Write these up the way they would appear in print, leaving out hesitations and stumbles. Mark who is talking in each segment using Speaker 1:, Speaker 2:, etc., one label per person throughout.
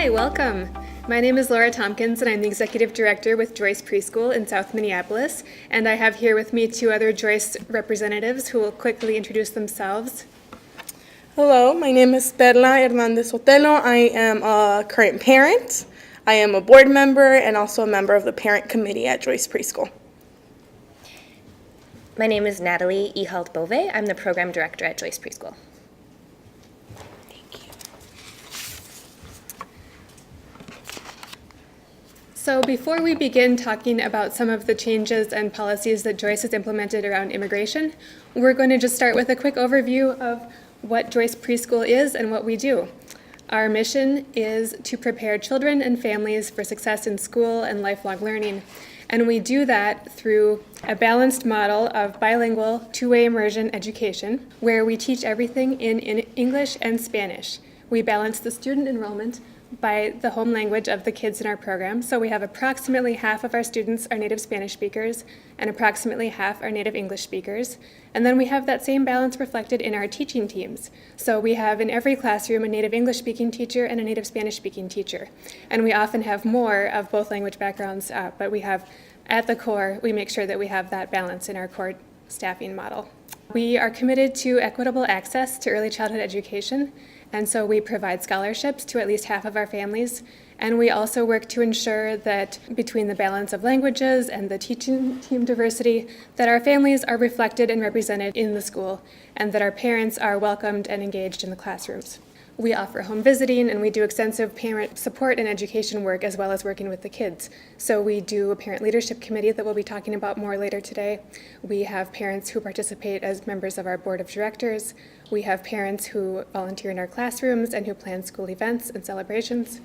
Speaker 1: Hi, welcome. My name is Laura Tompkins and I'm the Executive Director with Joyce Preschool in South Minneapolis. And I have here with me two other Joyce representatives who will quickly introduce themselves.
Speaker 2: Hello, my name is Perla Hernandez Sotelo. I am a current parent. I am a board member and also a member of the parent committee at Joyce Preschool.
Speaker 3: My name is Natalie Ehalt Bove. I'm the program director at Joyce Preschool.
Speaker 1: So before we begin talking about some of the changes and policies that Joyce has implemented around immigration, we're going to just start with a quick overview of what Joyce Preschool is and what we do. Our mission is to prepare children and families for success in school and lifelong learning. And we do that through a balanced model of bilingual, two-way immersion education, where we teach everything in English and Spanish. We balance the student enrollment by the home language of the kids in our program. So we have approximately half of our students are native Spanish speakers and approximately half are native English speakers. And then we have that same balance reflected in our teaching teams. So we have in every classroom a native English speaking teacher and a native Spanish speaking teacher. And we often have more of both language backgrounds, but we have at the core, we make sure that we have that balance in our core staffing model. We are committed to equitable access to early childhood education. And so we provide scholarships to at least half of our families. And we also work to ensure that between the balance of languages and the teaching team diversity, that our families are reflected and represented in the school, and that our parents are welcomed and engaged in the classrooms. We offer home visiting, and we do extensive parent support and education work, as well as working with the kids. So we do a parent leadership committee that we'll be talking about more later today. We have parents who participate as members of our board of directors. We have parents who volunteer in our classrooms and who plan school events and celebrations.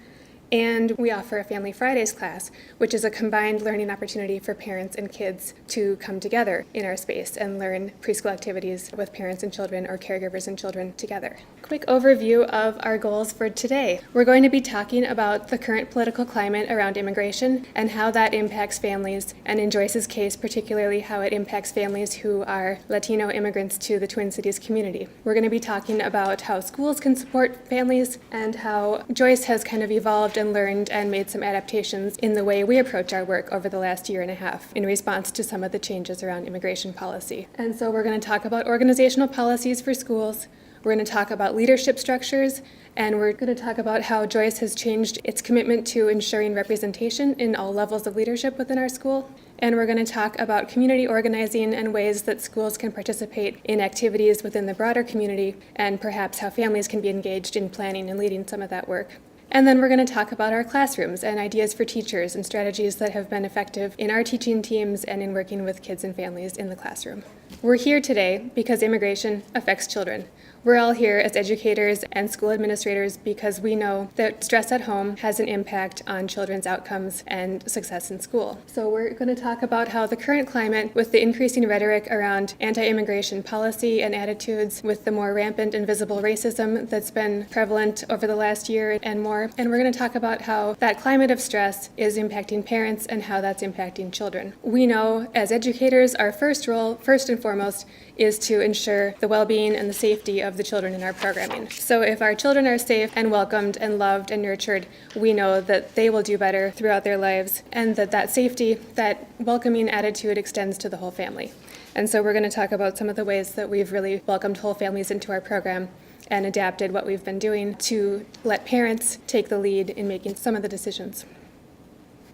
Speaker 1: And we offer a Family Fridays class, which is a combined learning opportunity for parents and kids to come together in our space and learn preschool activities with parents and children or caregivers and children together. Quick overview of our goals for today. We're going to be talking about the current political climate around immigration and how that impacts families, and in Joyce's case, particularly how it impacts families who are Latino immigrants to the Twin Cities community. We're going to be talking about how schools can support families and how Joyce has kind of evolved and learned and made some adaptations in the way we approach our work over the last year and a half in response to some of the changes around immigration policy. And so we're going to talk about organizational policies for schools. We're going to talk about leadership structures, and we're going to talk about how Joyce has changed its commitment to ensuring representation in all levels of leadership within our school. And we're going to talk about community organizing and ways that schools can participate in activities within the broader community, and perhaps how families can be engaged in planning and leading some of that work. And then we're going to talk about our classrooms and ideas for teachers and strategies that have been effective in our teaching teams and in working with kids and families in the classroom. We're here today because immigration affects children. We're all here as educators and school administrators because we know that stress at home has an impact on children's outcomes and success in school. So we're going to talk about how the current climate, with the increasing rhetoric around anti-immigration policy and attitudes, with the more rampant and visible racism that's been prevalent over the last year and more, and we're going to talk about how that climate of stress is impacting parents and how that's impacting children. We know as educators, our first role, first and foremost, is to ensure the well-being and the safety of the children in our programming. So if our children are safe and welcomed and loved and nurtured, we know that they will do better throughout their lives, and that safety, that welcoming attitude extends to the whole family. And so we're going to talk about some of the ways that we've really welcomed whole families into our program and adapted what we've been doing to let parents take the lead in making some of the decisions.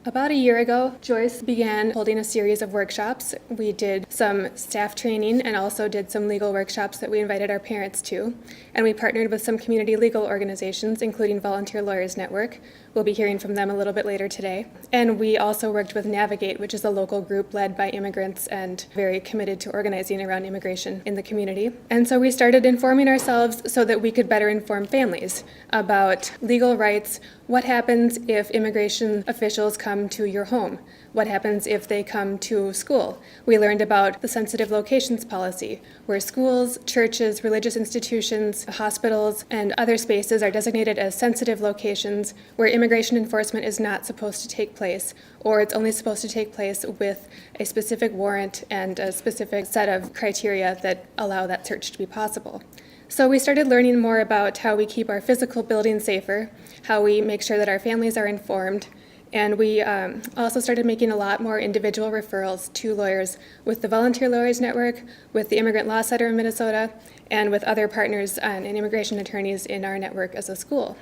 Speaker 1: About a year ago, Joyce began holding a series of workshops. We did some staff training and also did some legal workshops that we invited our parents to. And we partnered with some community legal organizations, including Volunteer Lawyers Network. We'll be hearing from them a little bit later today. And we also worked with Navigate, which is a local group led by immigrants and very committed to organizing around immigration in the community. And so we started informing ourselves so that we could better inform families about legal rights. What happens if immigration officials come to your home? What happens if they come to school? We learned about the sensitive locations policy, where schools, churches, religious institutions, hospitals, and other spaces are designated as sensitive locations where immigration enforcement is not supposed to take place, or it's only supposed to take place with a specific warrant and a specific set of criteria that allow that search to be possible. So we started learning more about how we keep our physical buildings safer, how we make sure that our families are informed, and we also started making a lot more individual referrals to lawyers with the Volunteer Lawyers Network, with the Immigrant Law Center of Minnesota, and with other partners and immigration attorneys in our network as a school.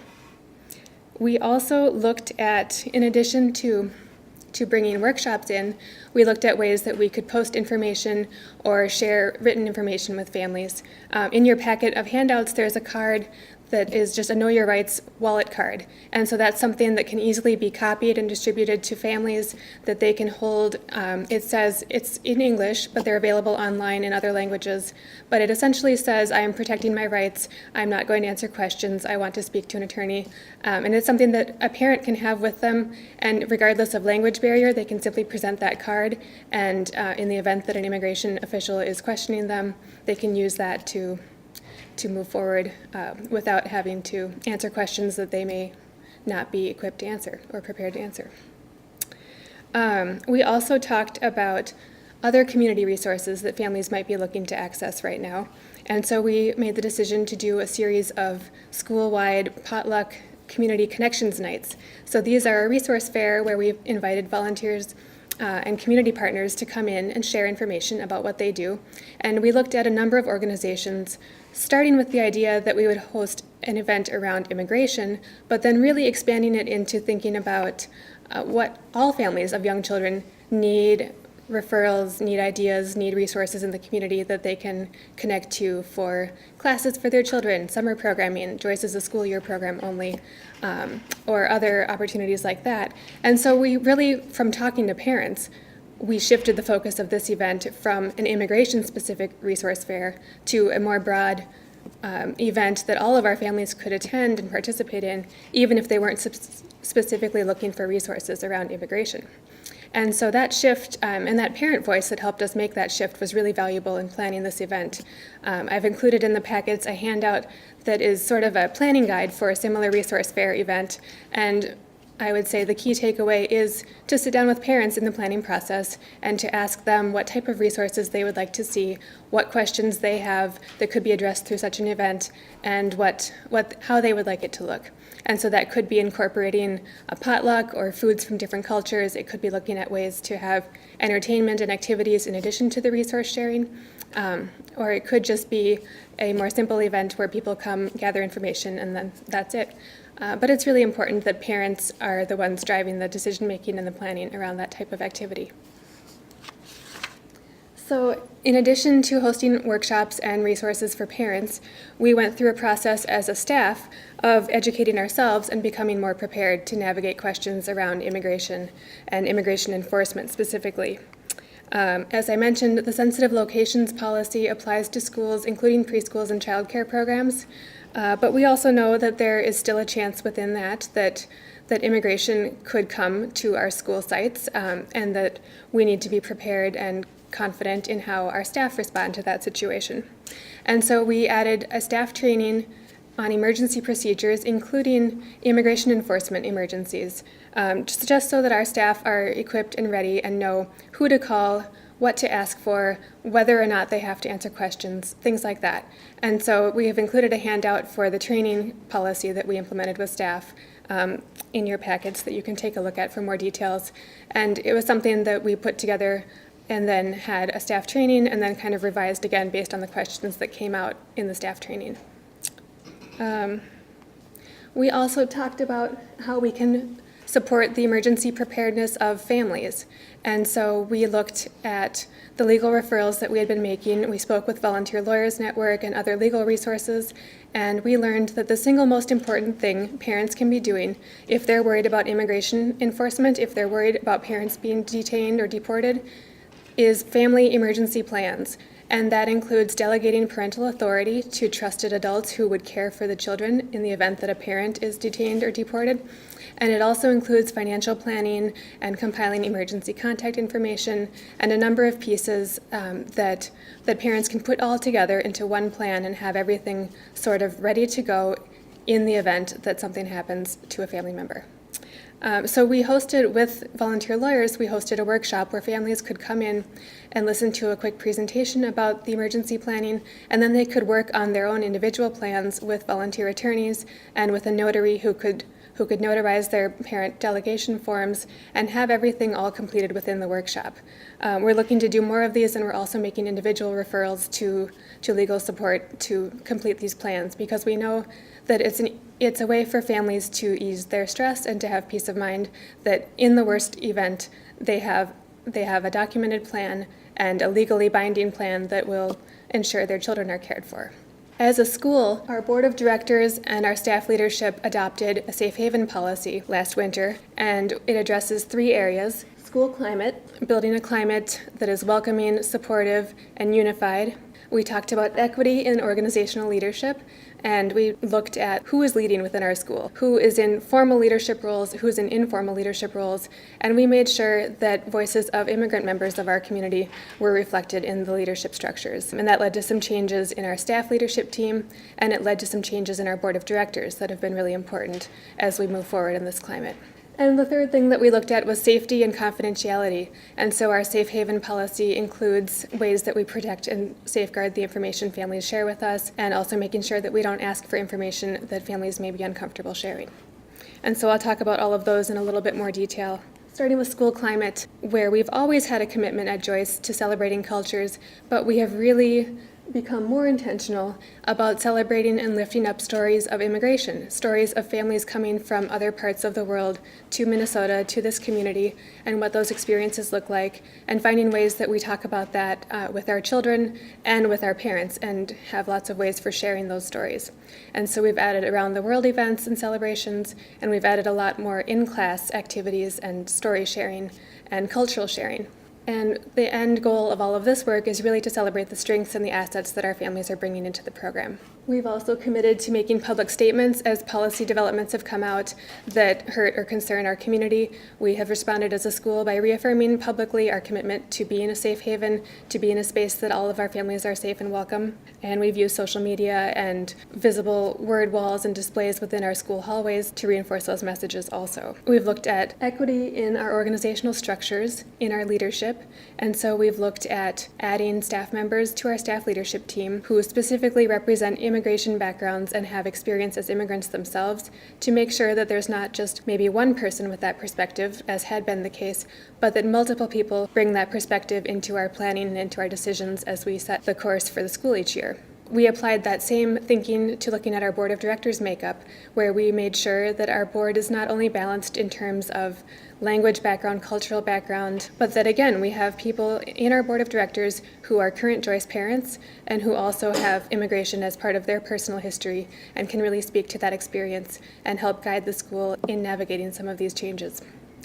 Speaker 1: We also looked at, in addition to bringing workshops in, we looked at ways that we could post information or share written information with families. In your packet of handouts, there's a card that is just a Know Your Rights wallet card. And so that's something that can easily be copied and distributed to families that they can hold. It says it's in English, but they're available online in other languages. But it essentially says, I am protecting my rights. I'm not going to answer questions. I want to speak to an attorney. And it's something that a parent can have with them. And regardless of language barrier, they can simply present that card. And in the event that an immigration official is questioning them, they can use that to move forward without having to answer questions that they may not be equipped to answer or prepared to answer. We also talked about other community resources that families might be looking to access right now. And so we made the decision to do a series of school-wide potluck community connections nights. So these are a resource fair where we've invited volunteers and community partners to come in and share information about what they do. And we looked at a number of organizations, starting with the idea that we would host an event around immigration, but then really expanding it into thinking about what all families of young children need referrals, need ideas, need resources in the community that they can connect to for classes for their children, summer programming, Joyce is a school year program only, or other opportunities like that. And so we really, from talking to parents, we shifted the focus of this event from an immigration-specific resource fair to a more broad event that all of our families could attend and participate in, even if they weren't specifically looking for resources around immigration. And so that shift and that parent voice that helped us make that shift was really valuable in planning this event. I've included in the packets a handout that is sort of a planning guide for a similar resource fair event. And I would say the key takeaway is to sit down with parents in the planning process and to ask them what type of resources they would like to see, what questions they have that could be addressed through such an event, and how they would like it to look. And so that could be incorporating a potluck or foods from different cultures. It could be looking at ways to have entertainment and activities in addition to the resource sharing. Or it could just be a more simple event where people come, gather information, and then that's it. But it's really important that parents are the ones driving the decision-making and the planning around that type of activity. So in addition to hosting workshops and resources for parents, we went through a process as a staff of educating ourselves and becoming more prepared to navigate questions around immigration and immigration enforcement specifically. As I mentioned, the sensitive locations policy applies to schools, including preschools and childcare programs, but we also know that there is still a chance within that immigration could come to our school sites, and that we need to be prepared and confident in how our staff respond to that situation. And so we added a staff training on emergency procedures, including immigration enforcement emergencies, just so that our staff are equipped and ready and know who to call, what to ask for, whether or not they have to answer questions, things like that. And so we have included a handout for the training policy that we implemented with staff in your packets that you can take a look at for more details. And it was something that we put together and then had a staff training and then kind of revised again based on the questions that came out in the staff training. We also talked about how we can support the emergency preparedness of families. And so we looked at the legal referrals that we had been making. We spoke with Volunteer Lawyers Network and other legal resources, and we learned that the single most important thing parents can be doing if they're worried about immigration enforcement, if they're worried about parents being detained or deported, is family emergency plans. And that includes delegating parental authority to trusted adults who would care for the children in the event that a parent is detained or deported. And it also includes financial planning and compiling emergency contact information and a number of pieces that parents can put all together into one plan and have everything sort of ready to go in the event that something happens to a family member. So we hosted, with volunteer lawyers, we hosted a workshop where families could come in and listen to a quick presentation about the emergency planning, and then they could work on their own individual plans with volunteer attorneys and with a notary who could notarize their parent delegation forms and have everything all completed within the workshop. We're looking to do more of these, and we're also making individual referrals to legal support to complete these plans, because we know that it's a way for families to ease their stress and to have peace of mind that in the worst event they have a documented plan and a legally binding plan that will ensure their children are cared for. As a school, our board of directors and our staff leadership adopted a safe haven policy last winter, and it addresses 3 areas: school climate, building a climate that is welcoming, supportive, and unified. We talked about equity in organizational leadership, and we looked at who is leading within our school, who is in formal leadership roles, who's in informal leadership roles, and we made sure that voices of immigrant members of our community were reflected in the leadership structures. And that led to some changes in our staff leadership team, and it led to some changes in our board of directors that have been really important as we move forward in this climate. And the third thing that we looked at was safety and confidentiality. And so our safe haven policy includes ways that we protect and safeguard the information families share with us, and also making sure that we don't ask for information that families may be uncomfortable sharing. And so I'll talk about all of those in a little bit more detail. Starting with school climate, where we've always had a commitment at Joyce to celebrating cultures, but we have really become more intentional about celebrating and lifting up stories of immigration, stories of families coming from other parts of the world to Minnesota, to this community, and what those experiences look like, and finding ways that we talk about that with our children and with our parents, and have lots of ways for sharing those stories. And so we've added around the world events and celebrations, and we've added a lot more in-class activities and story sharing and cultural sharing. And the end goal of all of this work is really to celebrate the strengths and the assets that our families are bringing into the program. We've also committed to making public statements as policy developments have come out that hurt or concern our community. We have responded as a school by reaffirming publicly our commitment to be in a safe haven, to be in a space that all of our families are safe and welcome. And we've used social media and visible word walls and displays within our school hallways to reinforce those messages also. We've looked at equity in our organizational structures, in our leadership, and so we've looked at adding staff members to our staff leadership team who specifically represent immigration backgrounds and have experience as immigrants themselves, to make sure that there's not just maybe one person with that perspective, as had been the case, but that multiple people bring that perspective into our planning and into our decisions as we set the course for the school each year. We applied that same thinking to looking at our board of directors makeup, where we made sure that our board is not only balanced in terms of language background, cultural background, but that again, we have people in our board of directors who are current Joyce parents and who also have immigration as part of their personal history and can really speak to that experience and help guide the school in navigating some of these changes.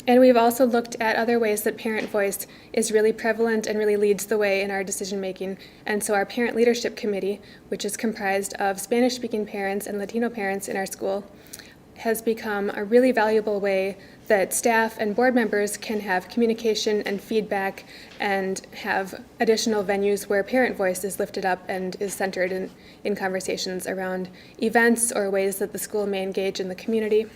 Speaker 1: And we've also looked at other ways that parent voice is really prevalent and really leads the way in our decision making. And so our parent leadership committee, which is comprised of Spanish-speaking parents and Latino parents in our school, has become a really valuable way that staff and board members can have communication and feedback and have additional venues where parent voice is lifted up and is centered in conversations around events or ways that the school may engage in the community.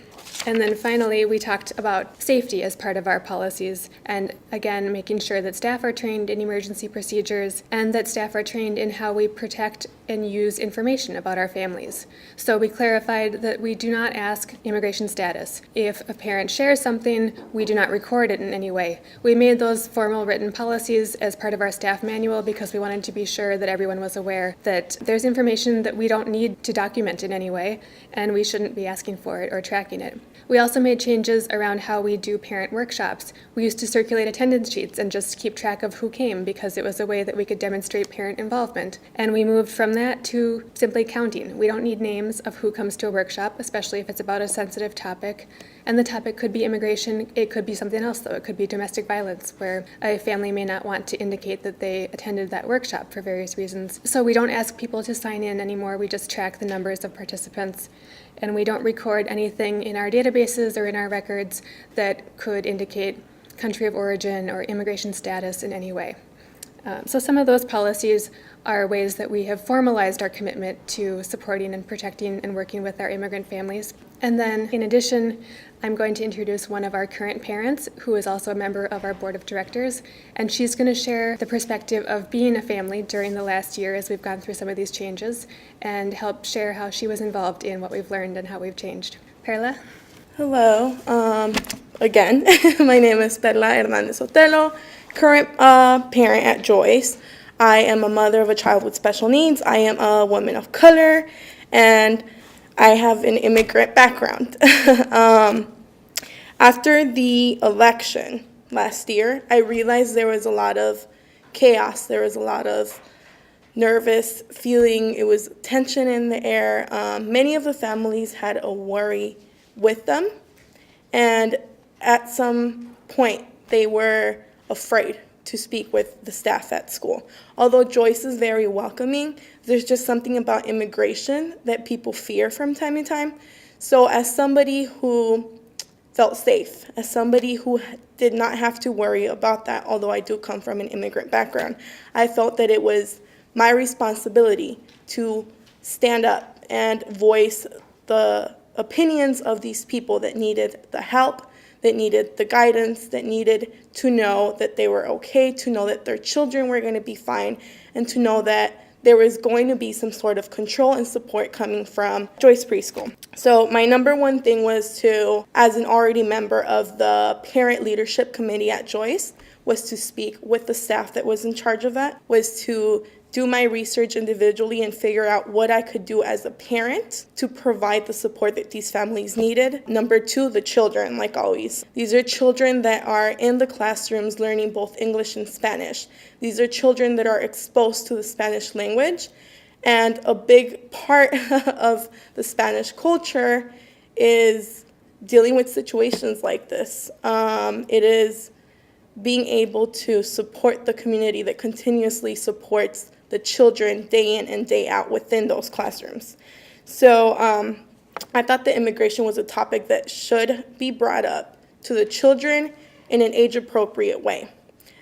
Speaker 1: And then finally, we talked about safety as part of our policies, and again, making sure that staff are trained in emergency procedures and that staff are trained in how we protect and use information about our families. So we clarified that we do not ask immigration status. If a parent shares something, we do not record it in any way. We made those formal written policies as part of our staff manual because we wanted to be sure that everyone was aware that there's information that we don't need to document in any way, and we shouldn't be asking for it or tracking it. We also made changes around how we do parent workshops. We used to circulate attendance sheets and just keep track of who came because it was a way that we could demonstrate parent involvement. And we moved from that to simply counting. We don't need names of who comes to a workshop, especially if it's about a sensitive topic. And the topic could be immigration. It could be something else, though. It could be domestic violence, where a family may not want to indicate that they attended that workshop for various reasons. So we don't ask people to sign in anymore. We just track the numbers of participants. And we don't record anything in our databases or in our records that could indicate country of origin or immigration status in any way. So some of those policies are ways that we have formalized our commitment to supporting and protecting and working with our immigrant families. And then, in addition, I'm going to introduce one of our current parents, who is also a member of our board of directors, and she's going to share the perspective of being a family during the last year as we've gone through some of these changes, and help share how she was involved in what we've learned and how we've changed. Perla?
Speaker 2: Hello. Again, my name is Perla Hernandez Otelo, current parent at Joyce. I am a mother of a child with special needs. I am a woman of color, and I have an immigrant background. After the election last year, I realized there was a lot of chaos. There was a lot of nervous feeling. It was tension in the air. Many of the families had a worry with them, and at some point, they were afraid to speak with the staff at school. Although Joyce is very welcoming, there's just something about immigration that people fear from time to time. So as somebody who felt safe, as somebody who did not have to worry about that, although I do come from an immigrant background, I felt that it was my responsibility to stand up and voice the opinions of these people that needed the help, that needed the guidance, that needed to know that they were okay, to know that their children were going to be fine, and to know that there was going to be some sort of control and support coming from Joyce Preschool. So my number one thing was to, as an already member of the parent leadership committee at Joyce, was to speak with the staff that was in charge of that, was to do my research individually and figure out what I could do as a parent to provide the support that these families needed. Number two, the children, like always. These are children that are in the classrooms learning both English and Spanish. These are children that are exposed to the Spanish language. And a big part of the Spanish culture is dealing with situations like this. It is being able to support the community that continuously supports the children day in and day out within those classrooms. So I thought that immigration was a topic that should be brought up to the children in an age-appropriate way.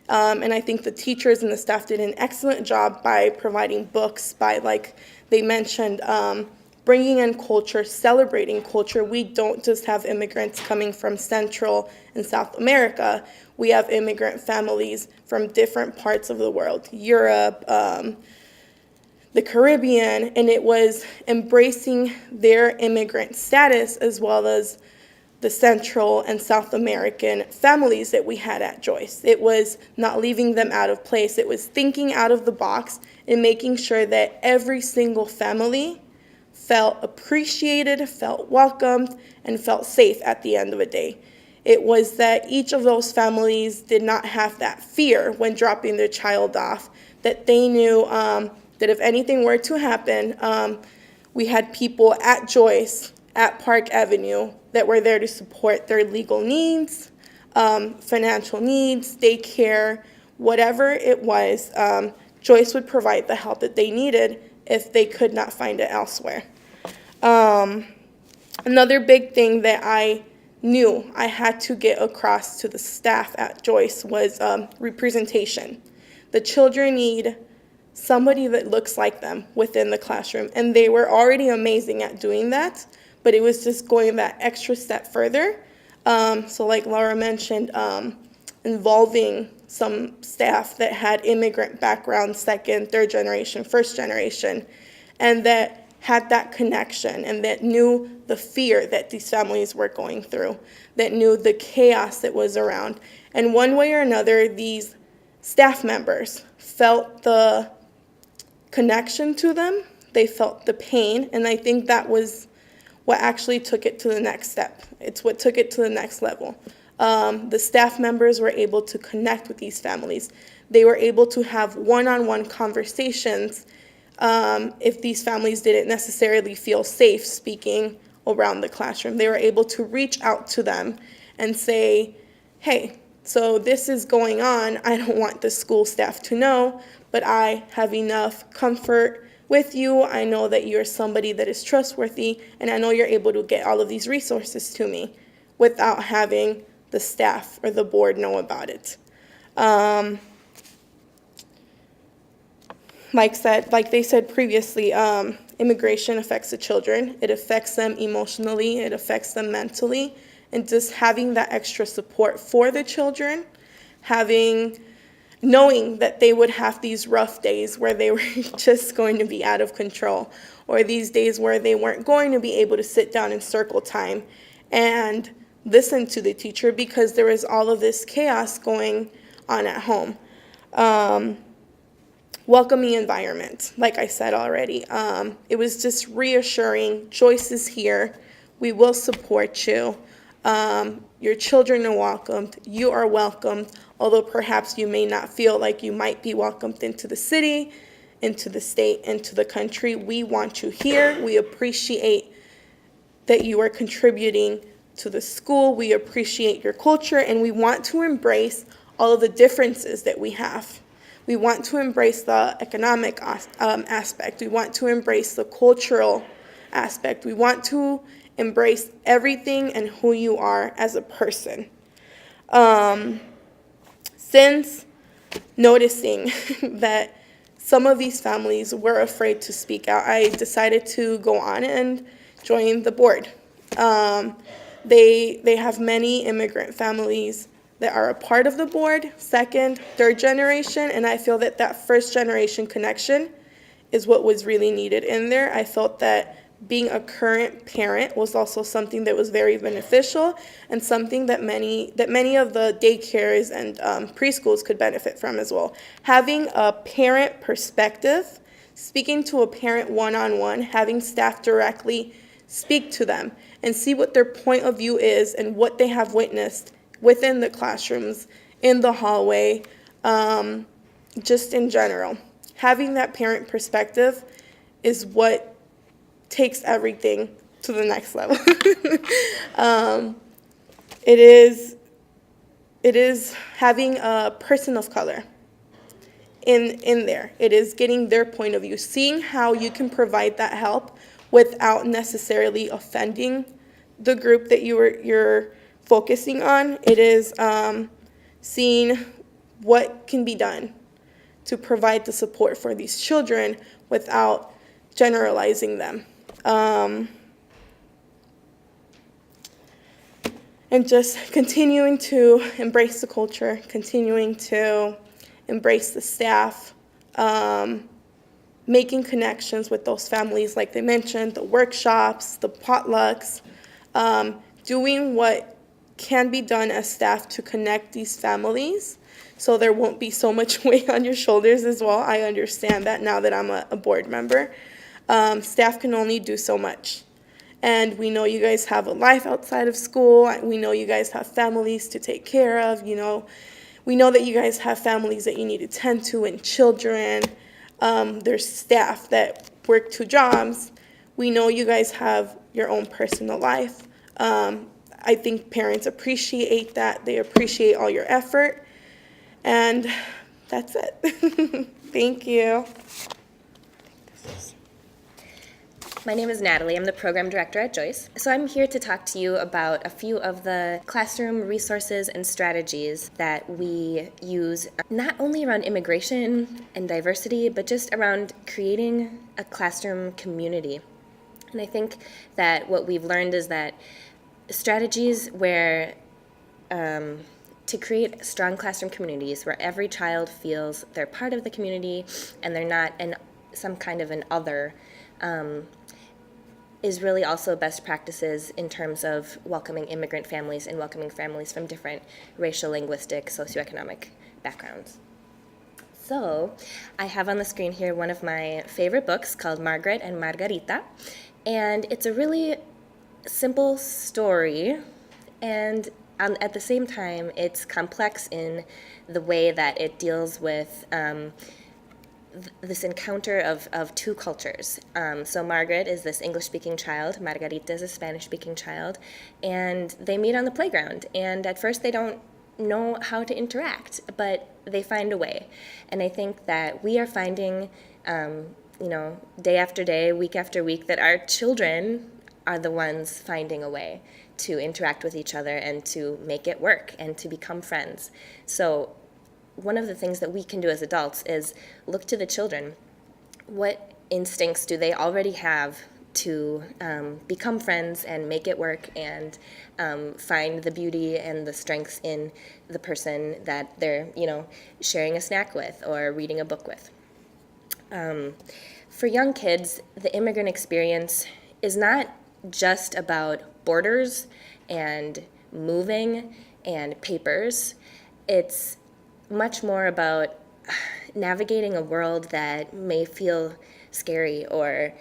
Speaker 2: And I think the teachers and the staff did an excellent job by providing books, by, like they mentioned, bringing in culture, celebrating culture. We don't just have immigrants coming from Central and South America. We have immigrant families from different parts of the world, Europe, the Caribbean, and it was embracing their immigrant status as well as the Central and South American families that we had at Joyce. It was not leaving them out of place. It was thinking out of the box and making sure that every single family felt appreciated, felt welcomed, and felt safe at the end of the day. It was that each of those families did not have that fear when dropping their child off, that they knew that if anything were to happen, we had people at Joyce, at Park Avenue, that were there to support their legal needs, financial needs, daycare, whatever it was. Joyce would provide the help that they needed if they could not find it elsewhere. Another big thing that I knew I had to get across to the staff at Joyce was representation. The children need somebody that looks like them within the classroom, and they were already amazing at doing that, but it was just going that extra step further. So like Laura mentioned, involving some staff that had immigrant background, second, third generation, first generation, and that had that connection and that knew the fear that these families were going through, that knew the chaos that was around. And one way or another, these staff members felt the connection to them, they felt the pain, and I think that was what actually took it to the next step. It's what took it to the next level. The staff members were able to connect with these families. They were able to have one-on-one conversations if these families didn't necessarily feel safe speaking around the classroom. They were able to reach out to them and say, hey, so this is going on. I don't want the school staff to know, but I have enough comfort with you. I know that you're somebody that is trustworthy, and I know you're able to get all of these resources to me without having the staff or the board know about it. Like they said previously, immigration affects the children. It affects them emotionally, it affects them mentally, and just having that extra support for the children, knowing that they would have these rough days where they were just going to be out of control, or these days where they weren't going to be able to sit down in circle time and listen to the teacher because there was all of this chaos going on at home. Welcoming environment, like I said already. It was just reassuring. Joyce is here. We will support you. Your children are welcomed. You are welcomed, although perhaps you may not feel like you might be welcomed into the city, into the state, into the country. We want you here. We appreciate that you are contributing to the school. We appreciate your culture, and we want to embrace all of the differences that we have. We want to embrace the economic aspect. We want to embrace the cultural aspect. We want to embrace everything and who you are as a person. Since noticing that some of these families were afraid to speak out, I decided to go on and join the board. They have many immigrant families that are a part of the board, second, third generation, and I feel that that first generation connection is what was really needed in there. I felt that being a current parent was also something that was very beneficial and something that many of the daycares and preschools could benefit from as well. Having a parent perspective, speaking to a parent one-on-one, having staff directly speak to them and see what their point of view is and what they have witnessed within the classrooms, in the hallway, just in general. Having that parent perspective is what takes everything to the next level. It is having a person of color in there. It is getting their point of view, seeing how you can provide that help without necessarily offending the group that you're focusing on. It is seeing what can be done to provide the support for these children without generalizing them. And just continuing to embrace the culture, continuing to embrace the staff, making connections with those families, like they mentioned, the workshops, the potlucks, doing what can be done as staff to connect these families so there won't be so much weight on your shoulders as well. I understand that now that I'm a board member. Staff can only do so much. And we know you guys have a life outside of school. We know you guys have families to take care of. We know that you guys have families that you need to tend to and children. There's staff that work 2 jobs. We know you guys have your own personal life. I think parents appreciate that. They appreciate all your effort. And that's it. Thank you.
Speaker 3: My name is Natalie. I'm the program director at Joyce. So I'm here to talk to you about a few of the classroom resources and strategies that we use, not only around immigration and diversity, but just around creating a classroom community. And I think that what we've learned is that strategies where to create strong classroom communities where every child feels they're part of the community and they're not some kind of an other is really also best practices in terms of welcoming immigrant families and welcoming families from different racial, linguistic, socioeconomic backgrounds. So I have on the screen here one of my favorite books called Margaret and Margarita, and it's a really simple story, and at the same time it's complex in the way that it deals with this encounter of 2 cultures. So Margaret is this English-speaking child, Margarita is a Spanish-speaking child, and they meet on the playground, and at first they don't know how to interact, but they find a way. And I think that we are finding, day after day, week after week, that our children are the ones finding a way to interact with each other and to make it work and to become friends. So one of the things that we can do as adults is look to the children. What instincts do they already have to become friends and make it work and find the beauty and the strengths in the person that they're, sharing a snack with or reading a book with. For young kids, the immigrant experience is not just about borders and moving and papers. It's much more about navigating a world that may feel scary or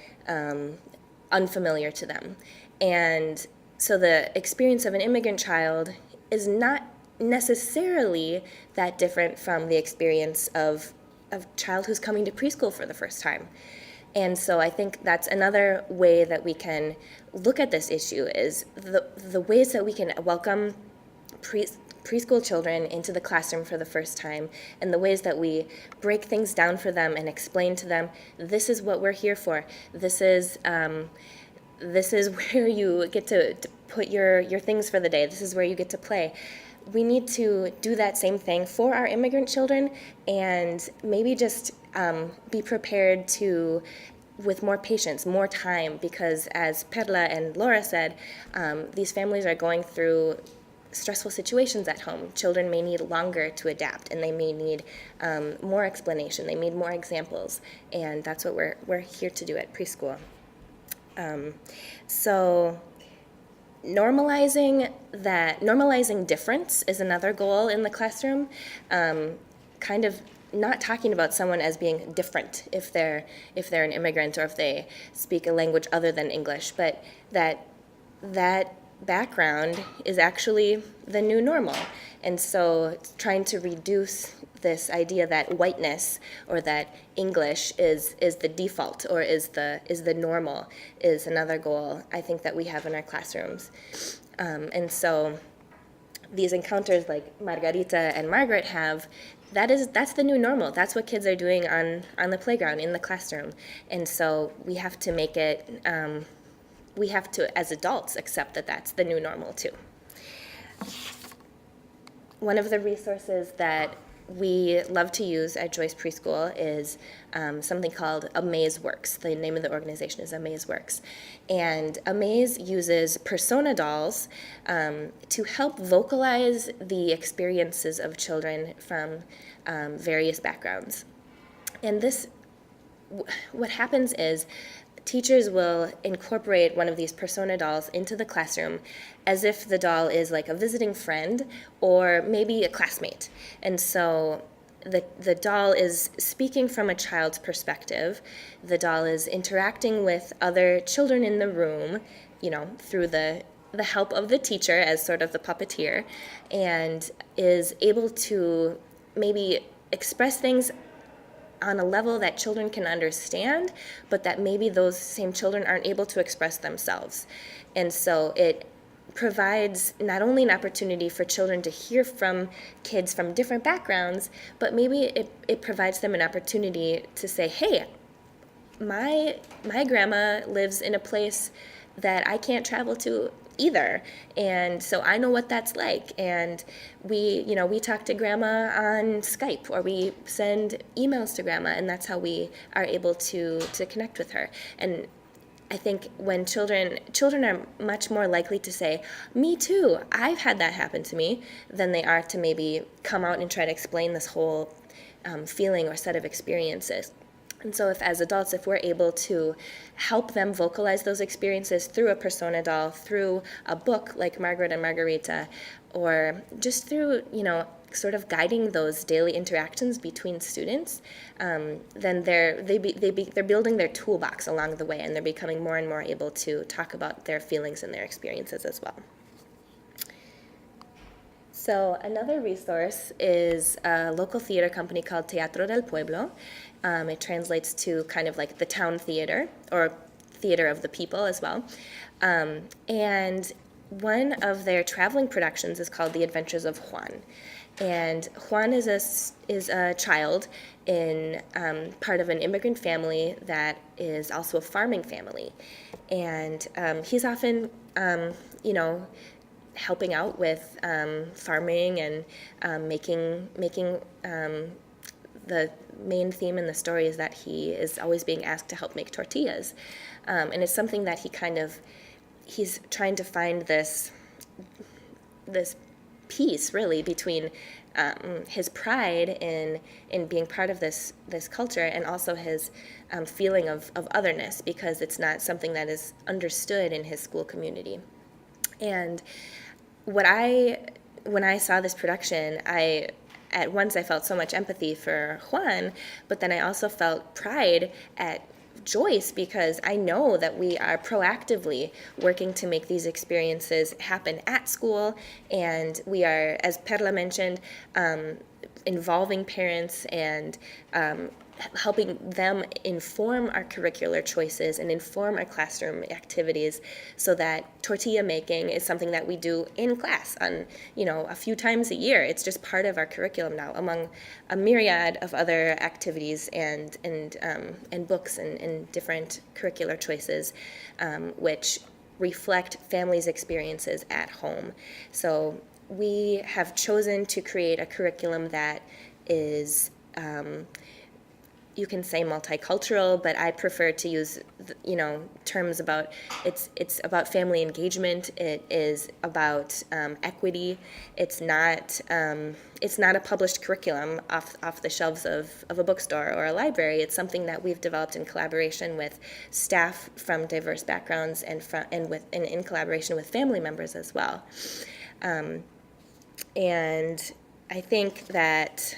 Speaker 3: unfamiliar to them. And so the experience of an immigrant child is not necessarily that different from the experience of a child who's coming to preschool for the first time. And so I think that's another way that we can look at this issue is the ways that we can welcome preschool children into the classroom for the first time, and the ways that we break things down for them and explain to them, this is what we're here for. This is where you get to put your things for the day. This is where you get to play. We need to do that same thing for our immigrant children, and maybe just be prepared to, with more patience, more time, because as Perla and Laura said, these families are going through stressful situations at home. Children may need longer to adapt, and they may need more explanation. They need more examples, and that's what we're here to do at preschool. So normalizing difference is another goal in the classroom. Kind of not talking about someone as being different if they're an immigrant or if they speak a language other than English, but that background is actually the new normal. And so trying to reduce this idea that whiteness or that English is the default or is the normal is another goal I think that we have in our classrooms. And so these encounters like Margarita and Margaret have, that's the new normal. That's what kids are doing on the playground, in the classroom. And so we have to make it, we have to, as adults, accept that that's the new normal too. One of the resources that we love to use at Joyce Preschool is something called Amaze Works. The name of the organization is Amaze Works. And Amaze uses persona dolls to help vocalize the experiences of children from various backgrounds. And this, what happens is teachers will incorporate one of these persona dolls into the classroom as if the doll is like a visiting friend or maybe a classmate. And so the doll is speaking from a child's perspective. The doll is interacting with other children in the room, through the help of the teacher as sort of the puppeteer, and is able to maybe express things on a level that children can understand, but that maybe those same children aren't able to express themselves. And so it provides not only an opportunity for children to hear from kids from different backgrounds, but maybe it provides them an opportunity to say, hey, my grandma lives in a place that I can't travel to either, and so I know what that's like, and we talk to grandma on Skype, or we send emails to grandma, and that's how we are able to connect with her. And I think when children are much more likely to say, me too, I've had that happen to me, than they are to maybe come out and try to explain this whole feeling or set of experiences. And so as adults, if we're able to help them vocalize those experiences through a persona doll, through a book like Margaret and Margarita, or just through, sort of guiding those daily interactions between students, then they're building their toolbox along the way, and they're becoming more and more able to talk about their feelings and their experiences as well. So another resource is a local theater company called Teatro del Pueblo. It translates to kind of like the town theater, or theater of the people as well. And one of their traveling productions is called The Adventures of Juan. And Juan is a child in part of an immigrant family that is also a farming family. And he's often, helping out with farming and making the main theme in the story is that he is always being asked to help make tortillas. And it's something that he's trying to find this piece, really, between his pride in being part of this culture and also his feeling of otherness, because it's not something that is understood in his school community. And when I saw this production, at once I felt so much empathy for Juan, but then I also felt pride at Joyce, because I know that we are proactively working to make these experiences happen at school, and we are, as Perla mentioned, involving parents and helping them inform our curricular choices and inform our classroom activities, so that tortilla making is something that we do in class on, a few times a year. It's just part of our curriculum now, among a myriad of other activities and books and different curricular choices, which reflect families' experiences at home. So we have chosen to create a curriculum that is you can say multicultural, but I prefer to use, terms about, it's about family engagement. It is about equity. It's not a published curriculum off the shelves of a bookstore or a library. It's something that we've developed in collaboration with staff from diverse backgrounds and in collaboration with family members as well. And I think that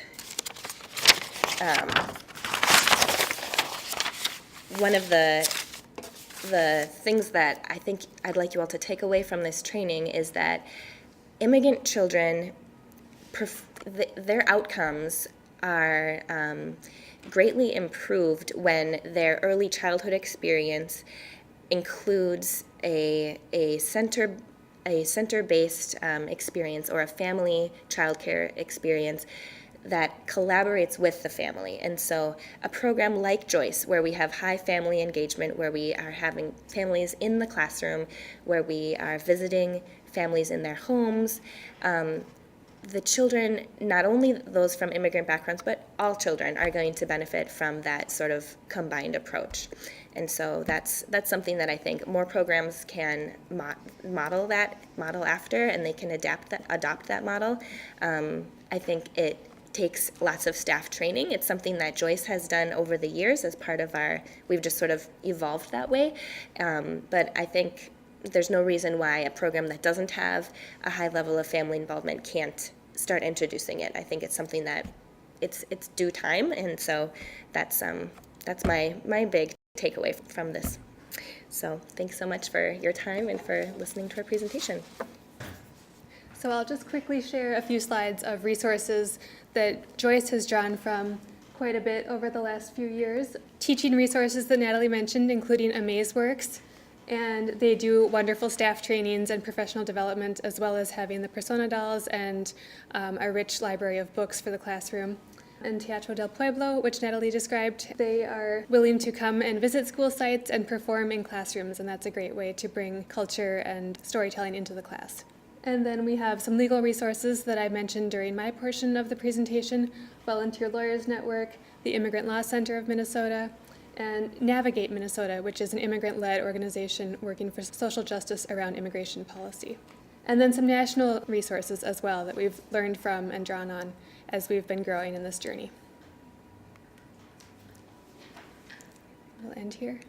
Speaker 3: one of the things that I think I'd like you all to take away from this training is that immigrant children, their outcomes are greatly improved when their early childhood experience includes a center-based experience, or a family childcare experience that collaborates with the family. And so a program like Joyce, where we have high family engagement, where we are having families in the classroom, where we are visiting families in their homes, the children, not only those from immigrant backgrounds, but all children are going to benefit from that sort of combined approach. And so that's something that I think more programs can model after, and they can adopt that model. I think it takes lots of staff training. It's something that Joyce has done over the years as part of we've just sort of evolved that way. But I think there's no reason why a program that doesn't have a high level of family involvement can't start introducing it. I think it's something that it's due time, and so that's my big takeaway from this. So thanks so much for your time and for listening to our presentation.
Speaker 1: So I'll just quickly share a few slides of resources that Joyce has drawn from quite a bit over the last few years. Teaching resources that Natalie mentioned, including AmazeWorks, and they do wonderful staff trainings and professional development, as well as having the persona dolls and a rich library of books for the classroom. And Teatro del Pueblo, which Natalie described, they are willing to come and visit school sites and perform in classrooms, and that's a great way to bring culture and storytelling into the class. And then we have some legal resources that I mentioned during my portion of the presentation: Volunteer Lawyers Network, the Immigrant Law Center of Minnesota, and Navigate Minnesota, which is an immigrant-led organization working for social justice around immigration policy. And then some national resources as well that we've learned from and drawn on as we've been growing in this journey. I'll end here.